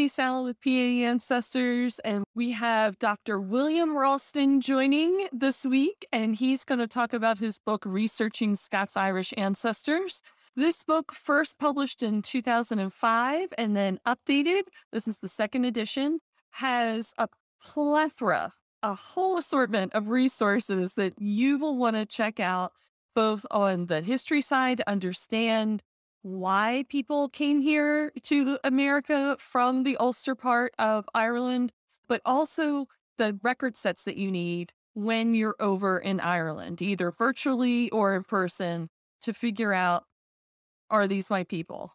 Tiffany Sallon with PA Ancestors, and we have Dr. William Roulston joining this week, and he's going to talk about his book, Researching Scots-Irish Ancestors. This book first published in 2005 and then updated, this is the second edition, has a plethora, a whole assortment of resources that you will want to check out, both on the history side to understand why people came here to America from the Ulster part of Ireland, but also the record sets that you need when you're over in Ireland, either virtually or in person, to figure out, are these my people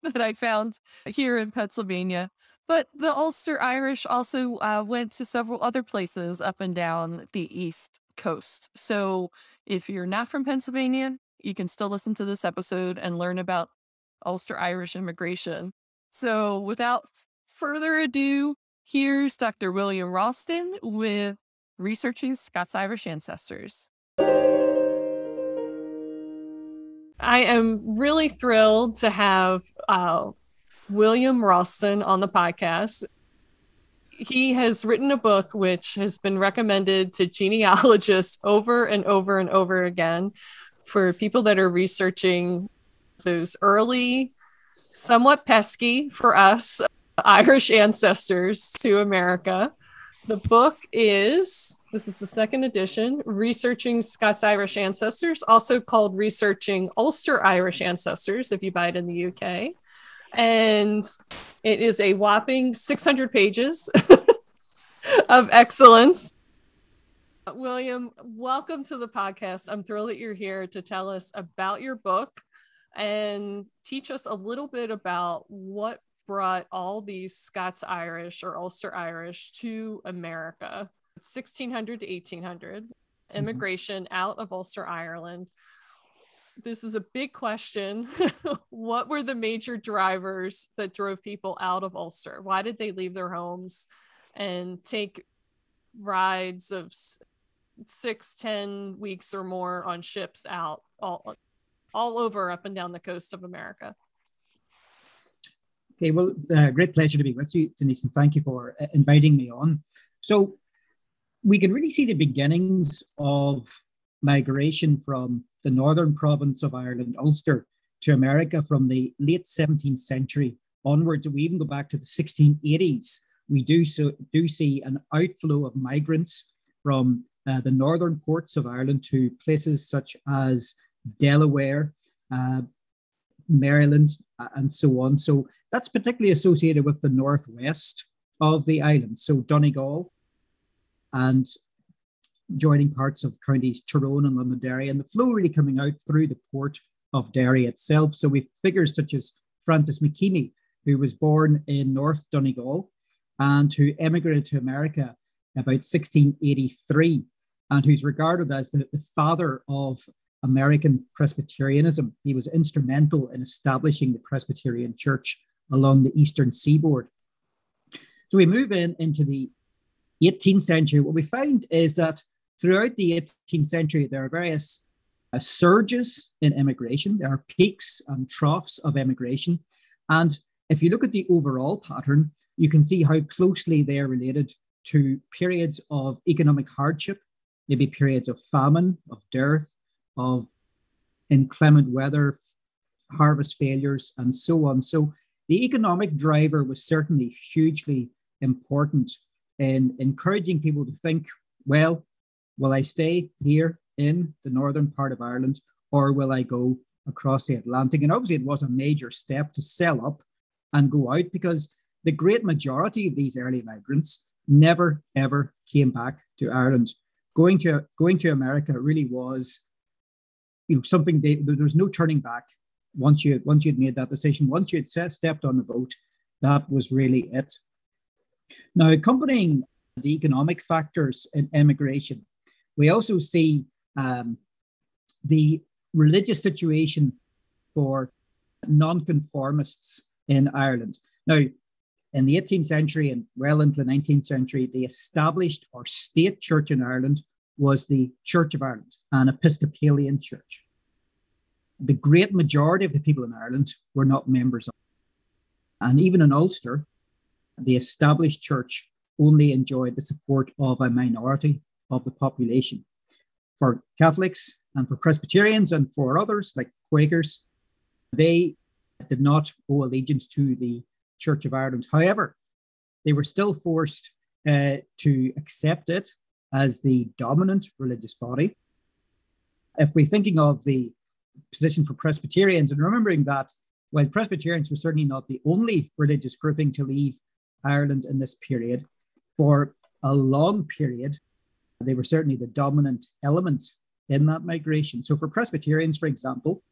that I found here in Pennsylvania? But the Ulster Irish also went to several other places up and down the East Coast. So if you're not from Pennsylvania, you can still listen to this episode and learn about Ulster Irish immigration. So without further ado, here's Dr. William Roulston with Researching Scots-Irish Ancestors. I am really thrilled to have William Roulston on the podcast. He has written a book which has been recommended to genealogists over and over and over again for people that are researching those early, somewhat pesky for us, Irish ancestors to America. The book is, this is the second edition, Researching Scots-Irish Ancestors, also called Researching Ulster Irish Ancestors, if you buy it in the UK. And it is a whopping 600 pages of excellence. William, welcome to the podcast. I'm thrilled that you're here to tell us about your book and teach us a little bit about what brought all these Scots-Irish or Ulster Irish to America. 1600 to 1800, immigration out of Ulster, Ireland. This is a big question. What were the major drivers that drove people out of Ulster? Why did they leave their homes and take rides of 6-10 weeks or more on ships out all over up and down the coast of America? Okay, well, it's a great pleasure to be with you, Denise, and thank you for inviting me on. So we can really see the beginnings of migration from the northern province of Ireland, Ulster, to America from the late 17th century onwards. We even go back to the 1680s. We do see an outflow of migrants from the northern ports of Ireland to places such as Delaware, Maryland, and so on. So that's particularly associated with the northwest of the island. So Donegal and joining parts of counties Tyrone and Londonderry, and the flow really coming out through the port of Derry itself. So we've figures such as Francis McKeamy, who was born in North Donegal and who emigrated to America about 1683, and who's regarded as the father of American Presbyterianism. He was instrumental in establishing the Presbyterian Church along the eastern seaboard. So we move into the 18th century. What we find is that throughout the 18th century, there are various surges in immigration. There are peaks and troughs of immigration. And if you look at the overall pattern, you can see how closely they are related to periods of economic hardship, maybe periods of famine, of dearth, of inclement weather, harvest failures, and so on. So the economic driver was certainly hugely important in encouraging people to think, well, will I stay here in the northern part of Ireland, or will I go across the Atlantic? And obviously it was a major step to sell up and go out, because the great majority of these early migrants never, ever came back to Ireland. Going to America really was, something there was no turning back. Once you'd made that decision, once you'd stepped on the boat, that was really it. Now, accompanying the economic factors in immigration, we also see the religious situation for nonconformists in Ireland. Now, in the 18th century and well into the 19th century, the established or state church in Ireland was the Church of Ireland, an Episcopalian church. The great majority of the people in Ireland were not members of it. And even in Ulster, the established church only enjoyed the support of a minority of the population. For Catholics and for Presbyterians and for others like Quakers, they did not owe allegiance to the Church of Ireland. However, they were still forced to accept it as the dominant religious body. If we're thinking of the position for Presbyterians, and remembering that while Presbyterians were certainly not the only religious grouping to leave Ireland in this period, for a long period, they were certainly the dominant element in that migration. So for Presbyterians, for example,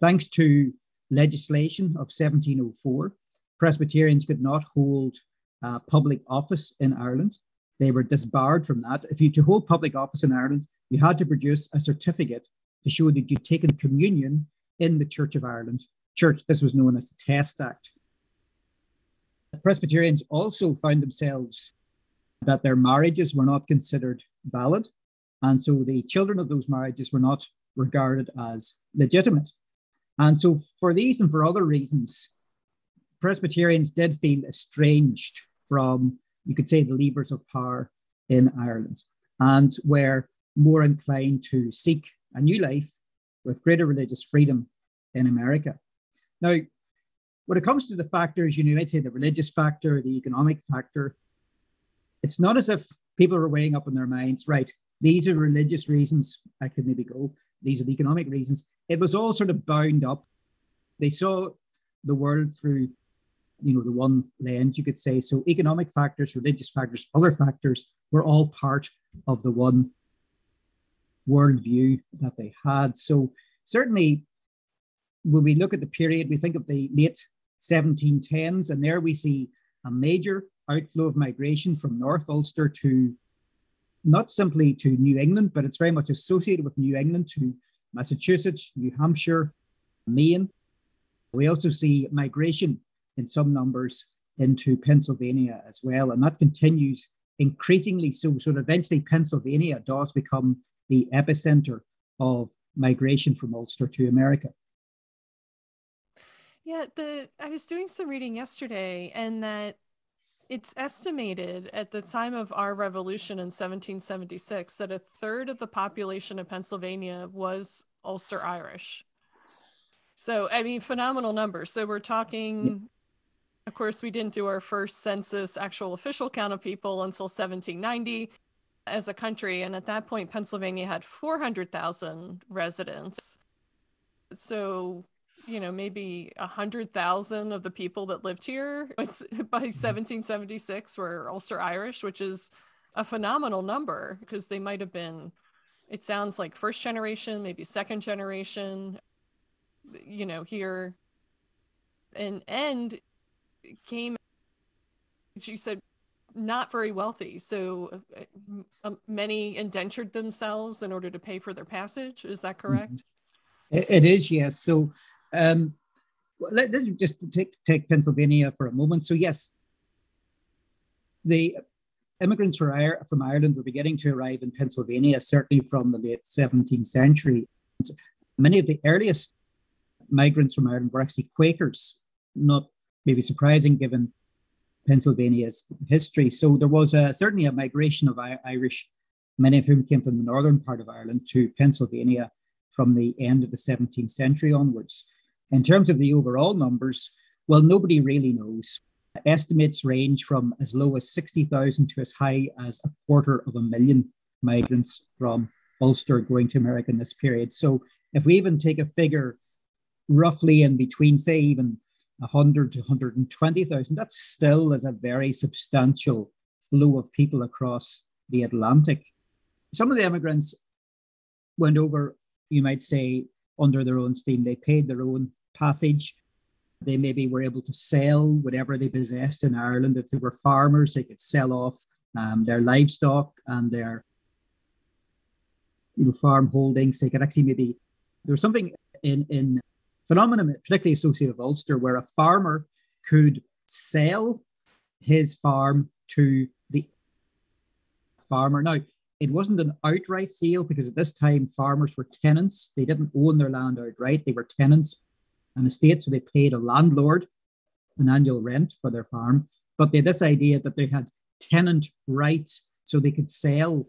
thanks to legislation of 1704, Presbyterians could not hold public office in Ireland. They were disbarred from that. To hold public office in Ireland, you had to produce a certificate to show that you'd taken communion in the Church of Ireland Church. This was known as the Test Act. The Presbyterians also found themselves that their marriages were not considered valid, and so the children of those marriages were not regarded as legitimate. And so for these and for other reasons, Presbyterians did feel estranged from, you could say, the levers of power in Ireland, and were more inclined to seek a new life with greater religious freedom in America. Now, when it comes to the factors, you might say the religious factor, the economic factor, it's not as if people were weighing up in their minds, right, these are religious reasons I could maybe go, these are the economic reasons. It was all sort of bound up. They saw the world through, the one lens, you could say. So economic factors, religious factors, other factors were all part of the one worldview that they had. So certainly, when we look at the period, we think of the late 1710s, and there we see a major outflow of migration from North Ulster to not simply to New England, but it's very much associated with New England to Massachusetts, New Hampshire, Maine. We also see migration in some numbers into Pennsylvania as well, and that continues increasingly so that eventually Pennsylvania does become the epicenter of migration from Ulster to America. Yeah, I was doing some reading yesterday, and that it's estimated at the time of our revolution in 1776 that a third of the population of Pennsylvania was Ulster Irish. So, I mean, phenomenal numbers. So we're talking, of course, we didn't do our first census, actual official count of people until 1790 as a country. And at that point, Pennsylvania had 400,000 residents. So, maybe 100,000 of the people that lived here by 1776 were Ulster Irish, which is a phenomenal number because they might have been, it sounds like first generation, maybe second generation, here. And came, she said, not very wealthy. So many indentured themselves in order to pay for their passage. Is that correct? It is, yes. So let's just take Pennsylvania for a moment. So yes, the immigrants from Ireland were beginning to arrive in Pennsylvania, certainly from the late 17th century. Many of the earliest migrants from Ireland were actually Quakers, not maybe surprising given Pennsylvania's history. So there was certainly a migration of Irish, many of whom came from the northern part of Ireland to Pennsylvania from the end of the 17th century onwards. In terms of the overall numbers, well, nobody really knows. Estimates range from as low as 60,000 to as high as 250,000 migrants from Ulster going to America in this period. So if we even take a figure roughly in between, say, even 100 to 120,000, that still is a very substantial flow of people across the Atlantic. Some of the immigrants went over, you might say, under their own steam. They paid their own passage. They maybe were able to sell whatever they possessed in Ireland. If they were farmers, they could sell off their livestock and their farm holdings. They could actually maybe, there was something in phenomenon, particularly associated with Ulster, where a farmer could sell his farm to the farmer. Now, it wasn't an outright sale because at this time farmers were tenants. They didn't own their land outright. They were tenants on an estate, so they paid a landlord an annual rent for their farm. but they had this idea that they had tenant rights, so they could sell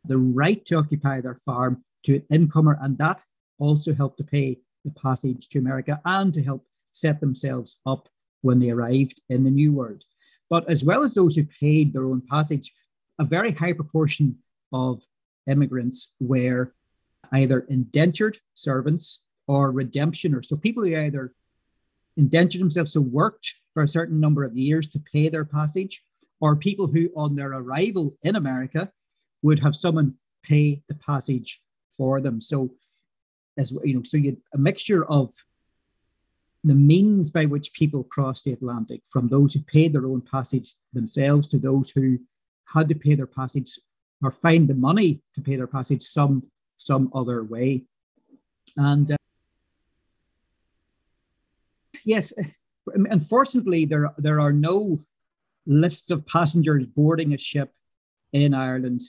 the right to occupy their farm to an incomer, and that also helped to pay the passage to America and to help set themselves up when they arrived in the New World. But as well as those who paid their own passage, a very high proportion of immigrants were either indentured servants or redemptioners. So people who either indentured themselves, so worked for a certain number of years to pay their passage, or people who on their arrival in America would have someone pay the passage for them. So, as you know, so you had a mixture of the means by which people crossed the Atlantic, from those who paid their own passage themselves to those who had to pay their passage or find the money to pay their passage some other way. And yes, unfortunately, there are no lists of passengers boarding a ship in Ireland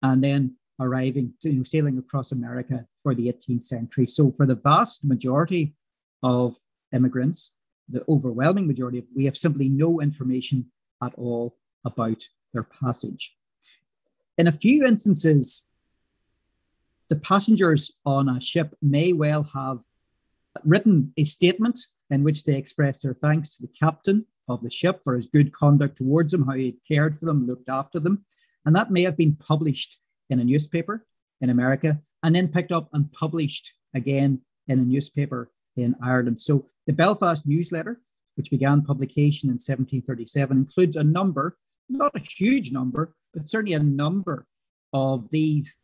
and then arriving, sailing across America for the 18th century. So for the vast majority of immigrants, the overwhelming majority, we have simply no information at all about their passage. In a few instances, the passengers on a ship may well have written a statement in which they express their thanks to the captain of the ship for his good conduct towards them, how he cared for them, looked after them. And that may have been published in a newspaper in America and then picked up and published again in a newspaper in Ireland. So the Belfast Newsletter, which began publication in 1737, includes a number, not a huge number, but certainly a number of these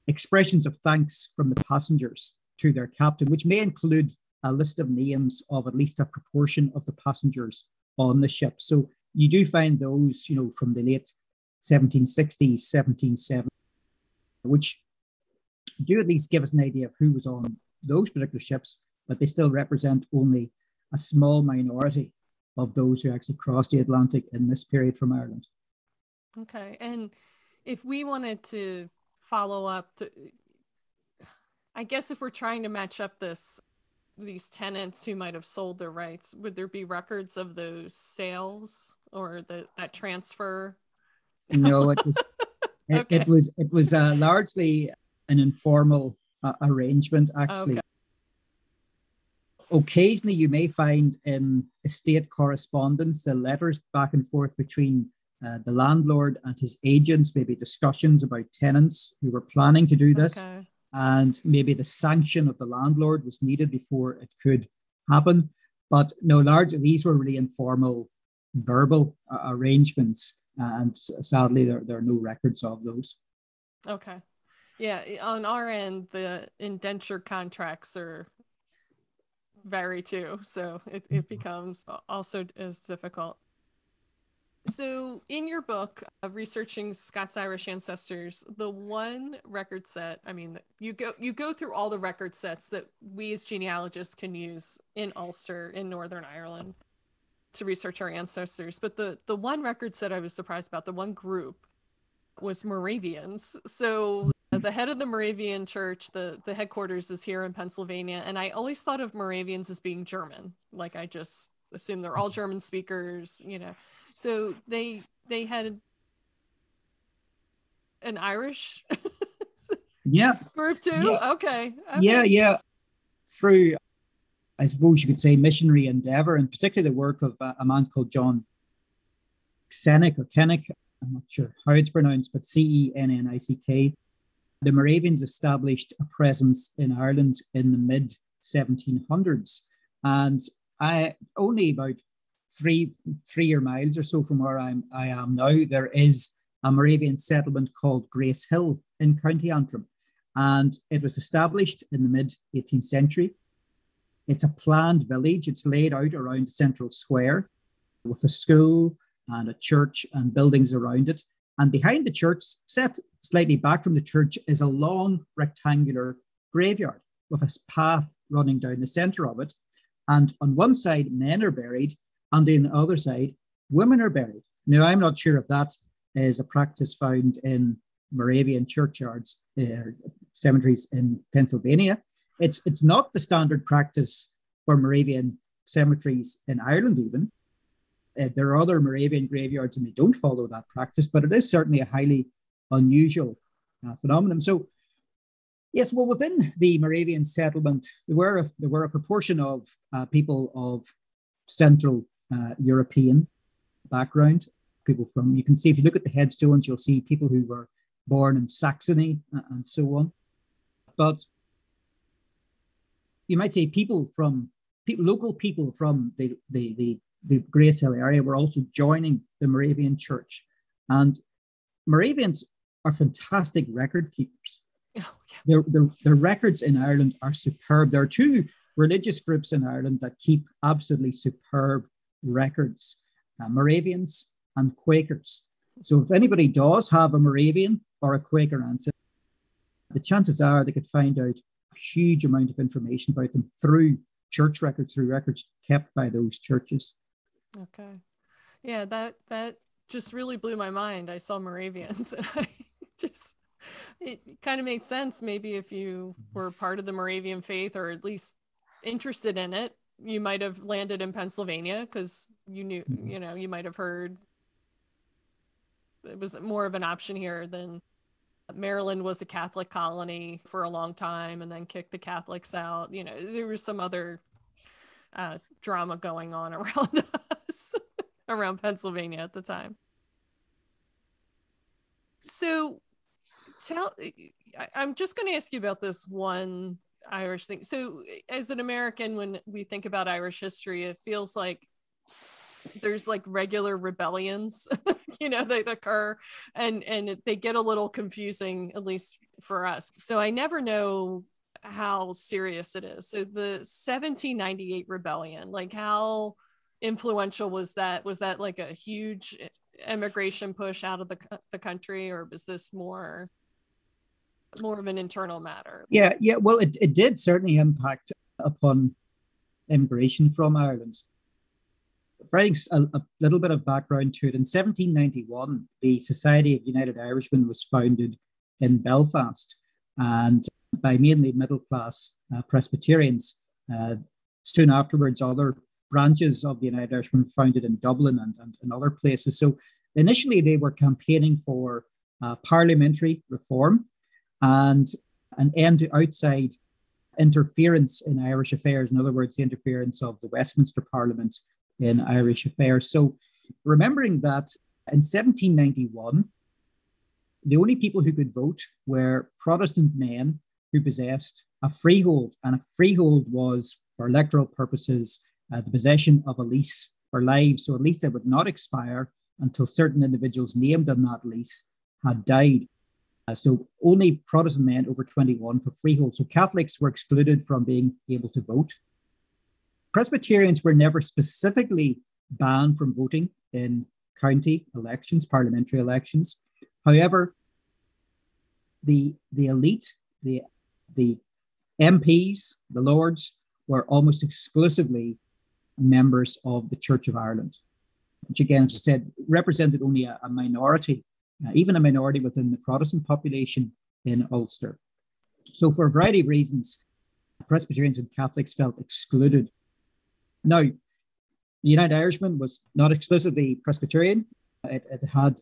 expressions of thanks from the passengers to their captain, which may include a list of names of at least a proportion of the passengers on the ship. So you do find those, from the late 1760s, 1770s, which do at least give us an idea of who was on those particular ships, but they still represent only a small minority of those who actually crossed the Atlantic in this period from Ireland. Okay. And if we wanted to follow up, I guess if we're trying to match up these tenants who might have sold their rights, would there be records of those sales or that transfer? No, it was Okay. it was largely an informal arrangement, actually. Okay. Occasionally, you may find in estate correspondence the letters back and forth between the landlord and his agents, maybe discussions about tenants who were planning to do this. Okay. And maybe the sanction of the landlord was needed before it could happen. But no, largely these were really informal, verbal arrangements. And sadly, there are no records of those. Okay. Yeah, on our end, the indenture contracts vary too. So it becomes also as difficult. So in your book, Researching Scots-Irish Ancestors, the one record set, I mean, you go through all the record sets that we as genealogists can use in Ulster, in Northern Ireland, to research our ancestors. But the one record set I was surprised about, the one group, was Moravians. So the head of the Moravian church, the headquarters is here in Pennsylvania. And I always thought of Moravians as being German. Like I just assumed they're all German speakers, So they had an Irish group too? Yeah. Okay. Yeah. Through, I suppose you could say, missionary endeavor, and particularly the work of a man called John Cennick or Kennick, I'm not sure how it's pronounced, but Cennick. The Moravians established a presence in Ireland in the mid 1700s. And only about three miles or so from where I am now, there is a Moravian settlement called Grace Hill in County Antrim. And it was established in the mid 18th century. It's a planned village. It's laid out around the central square with a school and a church and buildings around it. And behind the church, set slightly back from the church, is a long rectangular graveyard with a path running down the center of it. And on one side, men are buried, and on the other side, women are buried. Now, I'm not sure if that is a practice found in Moravian churchyards, cemeteries in Pennsylvania. It's not the standard practice for Moravian cemeteries in Ireland even. There are other Moravian graveyards and they don't follow that practice, but it is certainly a highly unusual phenomenon. So, yes, well, within the Moravian settlement, there were a proportion of people of Central European background. People from, you can see, if you look at the headstones, you'll see people who were born in Saxony and so on. But you might say local people from the Grace Hill area were also joining the Moravian Church. And Moravians are fantastic record keepers. Oh, yeah. Their records in Ireland are superb. There are two religious groups in Ireland that keep absolutely superb records, Moravians and Quakers. So if anybody does have a Moravian or a Quaker ancestor, the chances are they could find out a huge amount of information about them through church records, through records kept by those churches. Okay. Yeah, that just really blew my mind. I saw Moravians and it kind of made sense. Maybe if you were part of the Moravian faith, or at least interested in it, you might have landed in Pennsylvania because you knew, you might have heard it was more of an option here than Maryland was a Catholic colony for a long time and then kicked the Catholics out. There was some other drama going on around us, around Pennsylvania at the time. So I'm just going to ask you about this one Irish thing. So as an American, when we think about Irish history, it feels like there's like regular rebellions, that occur and they get a little confusing, at least for us. So I never know how serious it is. So the 1798 rebellion, like how influential was that? Was that like a huge immigration push out of the country, or was this more of an internal matter? Yeah. Well, it did certainly impact upon immigration from Ireland. Writing a little bit of background to it, in 1791, the Society of United Irishmen was founded in Belfast, and by mainly middle-class Presbyterians. Soon afterwards, other branches of the United Irishmen were founded in Dublin and other places. So initially, they were campaigning for parliamentary reform and an end to outside interference in Irish affairs. In other words, the interference of the Westminster Parliament in Irish affairs. So remembering that in 1791, the only people who could vote were Protestant men who possessed a freehold, and a freehold was, for electoral purposes, the possession of a lease for lives. So a lease that would not expire until certain individuals named on that lease had died. So only Protestant men over 21 for freehold. So Catholics were excluded from being able to vote. Presbyterians were never specifically banned from voting in county elections, parliamentary elections. However, the elite, the MPs, the lords, were almost exclusively members of the Church of Ireland, which again, as I said, represented only a minority, even a minority within the Protestant population in Ulster. So for a variety of reasons, Presbyterians and Catholics felt excluded. Now, the United Irishman was not exclusively Presbyterian. It had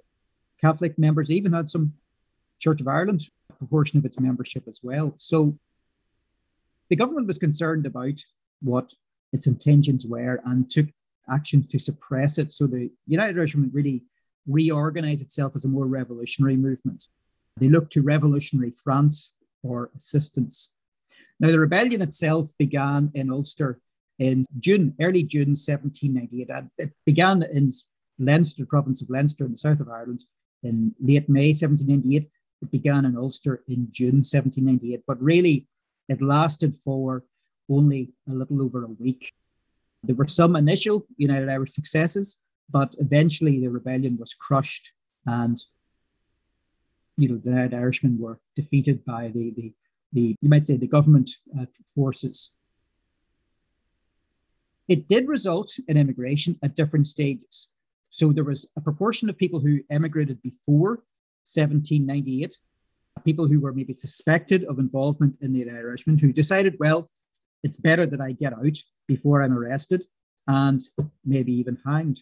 Catholic members, even had some Church of Ireland, a proportion of its membership as well. So the government was concerned about what its intentions were and took actions to suppress it. So the United Irishman really reorganized itself as a more revolutionary movement. They looked to revolutionary France for assistance. Now, the rebellion itself began in Ulster in early June 1798. It began in Leinster, the province of Leinster in the south of Ireland, in late May 1798. It began in Ulster in June 1798, but really it lasted for only a little over a week. There were some initial United Irish successes, but eventually the rebellion was crushed, and the United Irishmen were defeated by the you might say, the government forces. It did result in immigration at different stages. So there was a proportion of people who emigrated before 1798, people who were maybe suspected of involvement in the Irishman, who decided, well, it's better that I get out before I'm arrested and maybe even hanged.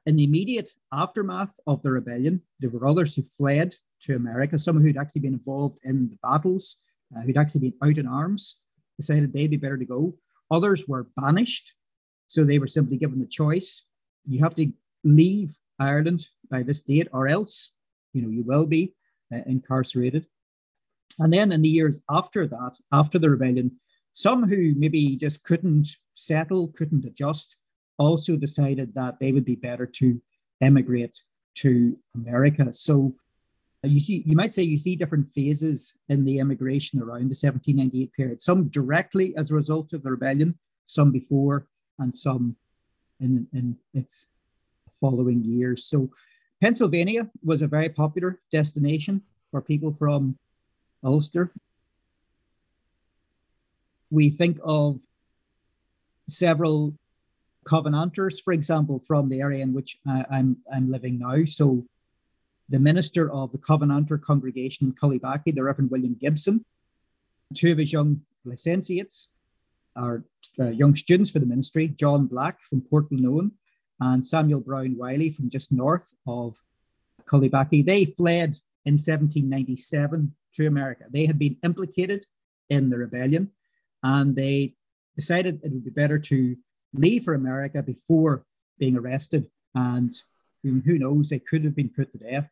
In the immediate aftermath of the rebellion, there were others who fled to America, some who'd actually been involved in the battles, who'd actually been out in arms, decided they'd be better to go. Others were banished, so they were simply given the choice: you have to leave Ireland by this date, or else, you will be incarcerated. And then in the years after that, after the rebellion, some who maybe just couldn't settle, couldn't adjust, also decided that they would be better to emigrate to America. So you might say you see different phases in the immigration around the 1798 period, some directly as a result of the rebellion, some before, and some in its following years. So Pennsylvania was a very popular destination for people from Ulster. We think of several Covenanters, for example, from the area in which I'm living now. So the minister of the Covenanter congregation in Cullybackey, the Reverend William Gibson, two of his young licentiates, or young students for the ministry, John Black from Port Glenone and Samuel Brown Wiley from just north of Cullybackey. They fled in 1797 to America. They had been implicated in the rebellion, and they decided it would be better to leave for America before being arrested. And who knows, they could have been put to death.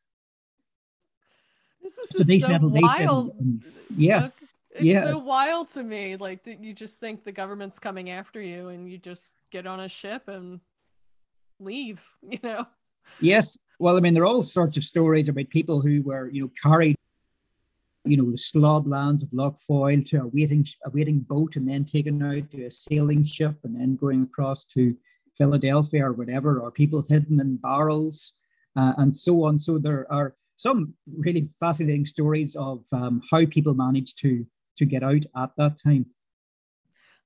This is just so wild. Yeah. It's so wild to me. Like, you just think the government's coming after you and you just get on a ship and leave, Yes. Well, I mean, there are all sorts of stories about people who were, carried, the slob lands of Lough Foyle to a waiting boat and then taken out to a sailing ship and then going across to Philadelphia or whatever, or people hidden in barrels and so on. So there are some really fascinating stories of how people managed to get out at that time.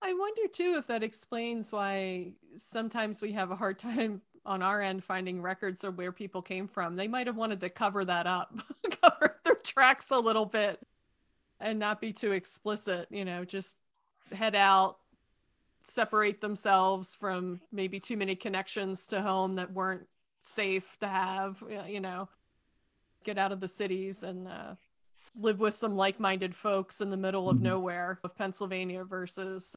I wonder too if that explains why sometimes we have a hard time on our end finding records of where people came from. They might have wanted to cover that up, cover their tracks a little bit and not be too explicit, just head out, separate themselves from maybe too many connections to home that weren't safe to have, get out of the cities and live with some like-minded folks in the middle of nowhere of Pennsylvania versus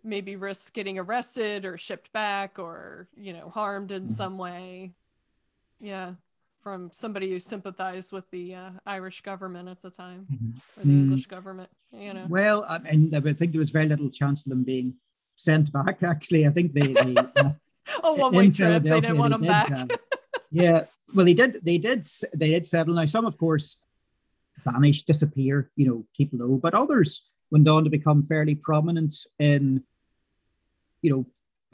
maybe risk getting arrested or shipped back or, harmed in some way. Yeah. From somebody who sympathized with the Irish government at the time or the English government, Well, I think there was very little chance of them being sent back. Actually, I think they one-way trip, they didn't want them back. Yeah. Well, they did settle. Now, some, of course, vanish, disappear, keep low, but others went on to become fairly prominent in,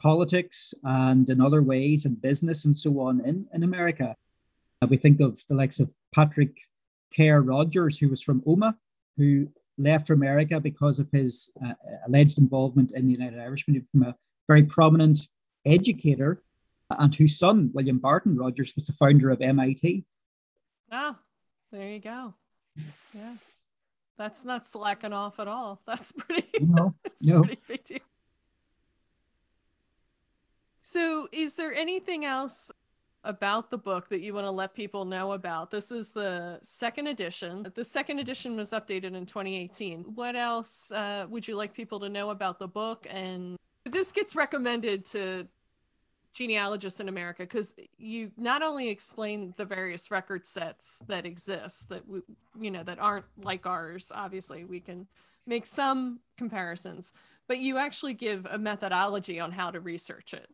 politics and in other ways and business and so on in America. We think of the likes of Patrick Kerr Rogers, who was from Omagh, who left for America because of his alleged involvement in the United Irishmen. He became a very prominent educator, and whose son, William Barton Rogers, was the founder of MIT. Ah, there you go. Yeah. That's not slacking off at all. That's pretty, pretty big deal. So is there anything else about the book that you want to let people know about? This is the second edition. The second edition was updated in 2018. What else would you like people to know about the book? And this gets recommended to genealogists in America because you not only explain the various record sets that exist that that aren't like ours. Obviously, we can make some comparisons, but you actually give a methodology on how to research it.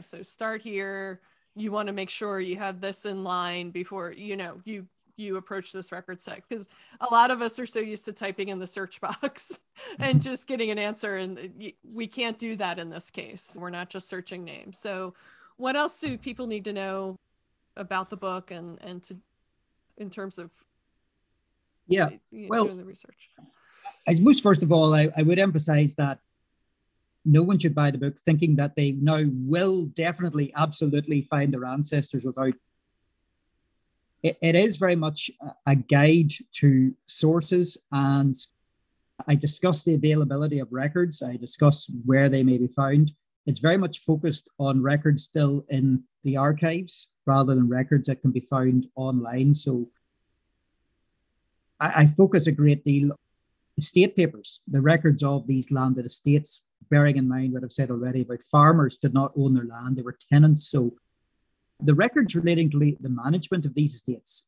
So start here. You want to make sure you have this in line before you approach this record set, because a lot of us are so used to typing in the search box and just getting an answer, and we can't do that in this case. We're not just searching names. So what else do people need to know about the book and in terms of doing the research? I suppose, first of all, I would emphasize that no one should buy the book thinking that they now will definitely, absolutely find their ancestors without. It is very much a guide to sources, and I discuss the availability of records. I discuss where they may be found. It's very much focused on records still in the archives rather than records that can be found online. So I focus a great deal on estate papers, the records of these landed estates, bearing in mind what I've said already about farmers did not own their land, they were tenants. So the records relating to the management of these estates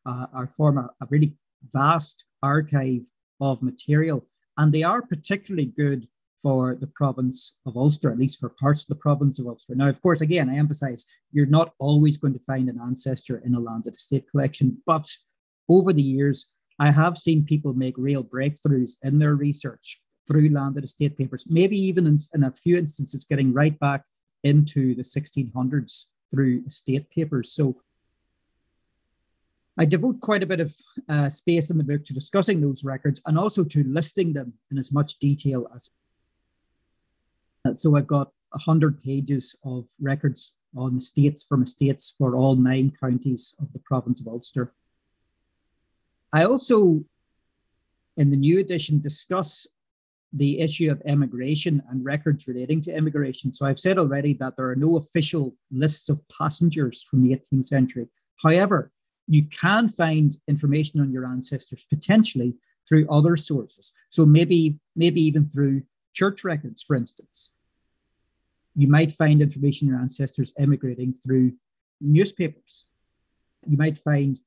form a really vast archive of material, and they are particularly good for the province of Ulster, at least for parts of the province of Ulster. Now, of course, again, I emphasize, you're not always going to find an ancestor in a landed estate collection, but over the years, I have seen people make real breakthroughs in their research through landed estate papers, maybe even in a few instances getting right back into the 1600s through estate papers. So I devote quite a bit of space in the book to discussing those records and also to listing them in as much detail as. So I've got 100 pages of records on estates for all 9 counties of the province of Ulster. I also, in the new edition, discuss the issue of emigration and records relating to immigration. So I've said already that there are no official lists of passengers from the 18th century. However, you can find information on your ancestors potentially through other sources. So maybe even through church records, for instance. You might find information on your ancestors emigrating through newspapers. You might find,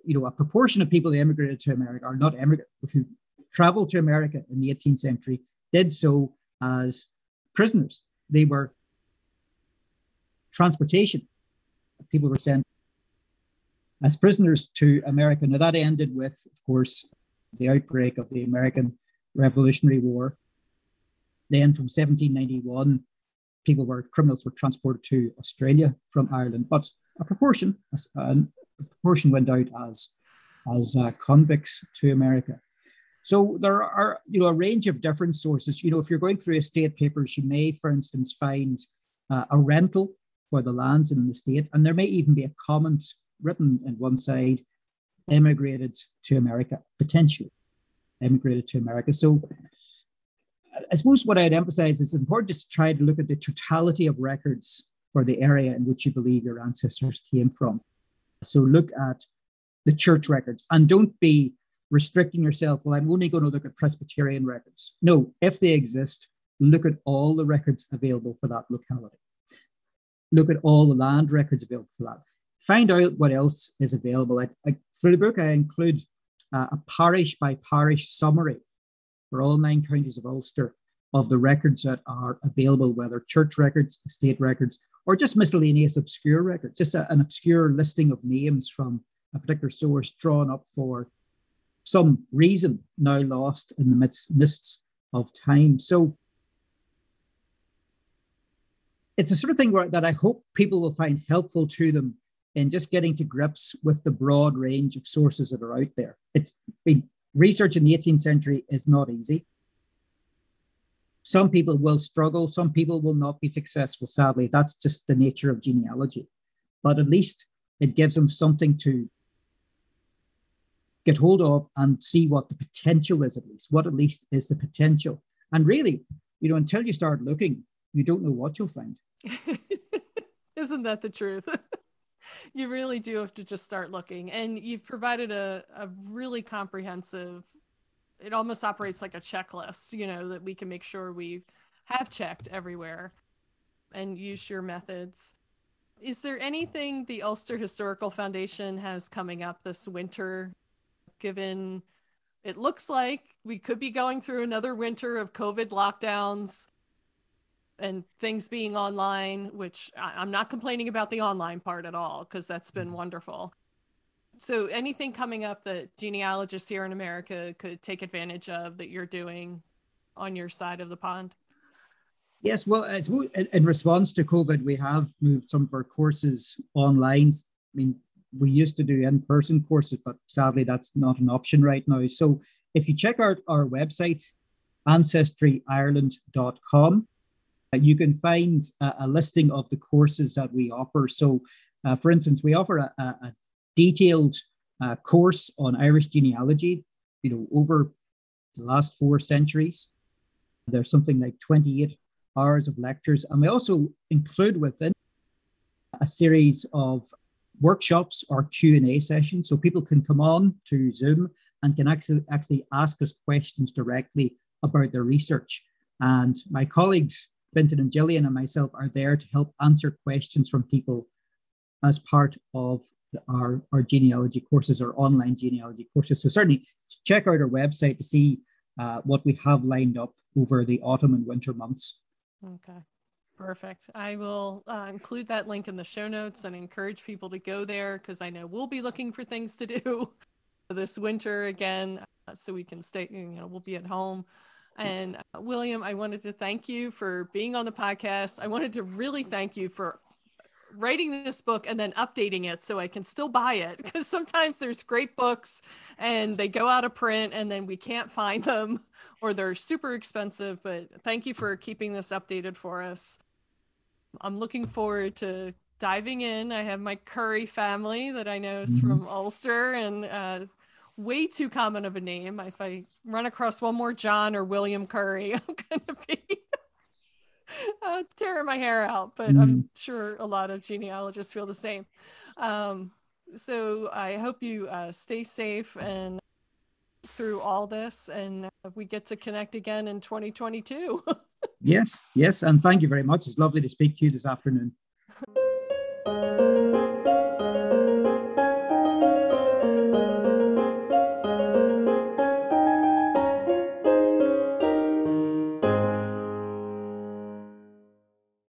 a proportion of people who emigrated to America, or not emigrated, who traveled to America in the 18th century, did so as prisoners. They were transportation. People were sent as prisoners to America. Now, that ended with, of course, the outbreak of the American Revolutionary War. Then from 1791, criminals were transported to Australia from Ireland, but a proportion went out as convicts to America. So there are, a range of different sources. If you're going through estate papers, you may, for instance, find a rental for the lands in the estate, and there may even be a comment written in one side, emigrated to America, potentially emigrated to America. So I suppose what I'd emphasize is it's important just to try to look at the totality of records for the area in which you believe your ancestors came from. So look at the church records and don't be restricting yourself. Well, I'm only going to look at Presbyterian records. No, if they exist, look at all the records available for that locality. Look at all the land records available for that. Find out what else is available. Through the book, I include a parish by parish summary for all 9 counties of Ulster of the records that are available, whether church records, estate records, or just miscellaneous obscure records, just an obscure listing of names from a particular source drawn up for some reason now lost in the mists of time. So it's a sort of thing that I hope people will find helpful to them in just getting to grips with the broad range of sources that are out there. Research in the 18th century is not easy. Some people will struggle. Some people will not be successful, sadly. That's just the nature of genealogy. But at least it gives them something to get hold of and see what the potential is, at least. What at least is the potential. And really, until you start looking, you don't know what you'll find. Isn't that the truth? You really do have to just start looking. And you've provided a really comprehensive, it almost operates like a checklist, that we can make sure we have checked everywhere and use your methods. Is there anything the Ulster Historical Foundation has coming up this winter, given it looks like we could be going through another winter of COVID lockdowns and things being online, which I'm not complaining about the online part at all, because that's been wonderful. So anything coming up that genealogists here in America could take advantage of that you're doing on your side of the pond? Yes, well, in response to COVID, we have moved some of our courses online. I mean, we used to do in-person courses, but sadly, that's not an option right now. So if you check out our website, ancestryireland.com, you can find a listing of the courses that we offer. So, for instance, we offer a detailed course on Irish genealogy, over the last 4 centuries. There's something like 28 hours of lectures. And we also include within a series of workshops or Q&A sessions. So people can come on to Zoom and can actually ask us questions directly about their research. And my colleagues, Binton and Gillian and myself, are there to help answer questions from people as part of our genealogy courses, or online genealogy courses. So certainly check out our website to see what we have lined up over the autumn and winter months. Okay, perfect. I will include that link in the show notes and encourage people to go there, because I know we'll be looking for things to do this winter again, so we can stay, we'll be at home. And William, I wanted to thank you for being on the podcast. I wanted to really thank you for writing this book and then updating it so I can still buy it, because sometimes there's great books and they go out of print and then we can't find them, or they're super expensive. But thank you for keeping this updated for us. I'm looking forward to diving in. I have my Curry family that I know is from Ulster, and way too common of a name. If I run across one more John or William Curry, I'm going to be tearing my hair out, but I'm sure a lot of genealogists feel the same. So I hope you stay safe and through all this, and we get to connect again in 2022. Yes, and thank you very much. It's lovely to speak to you this afternoon.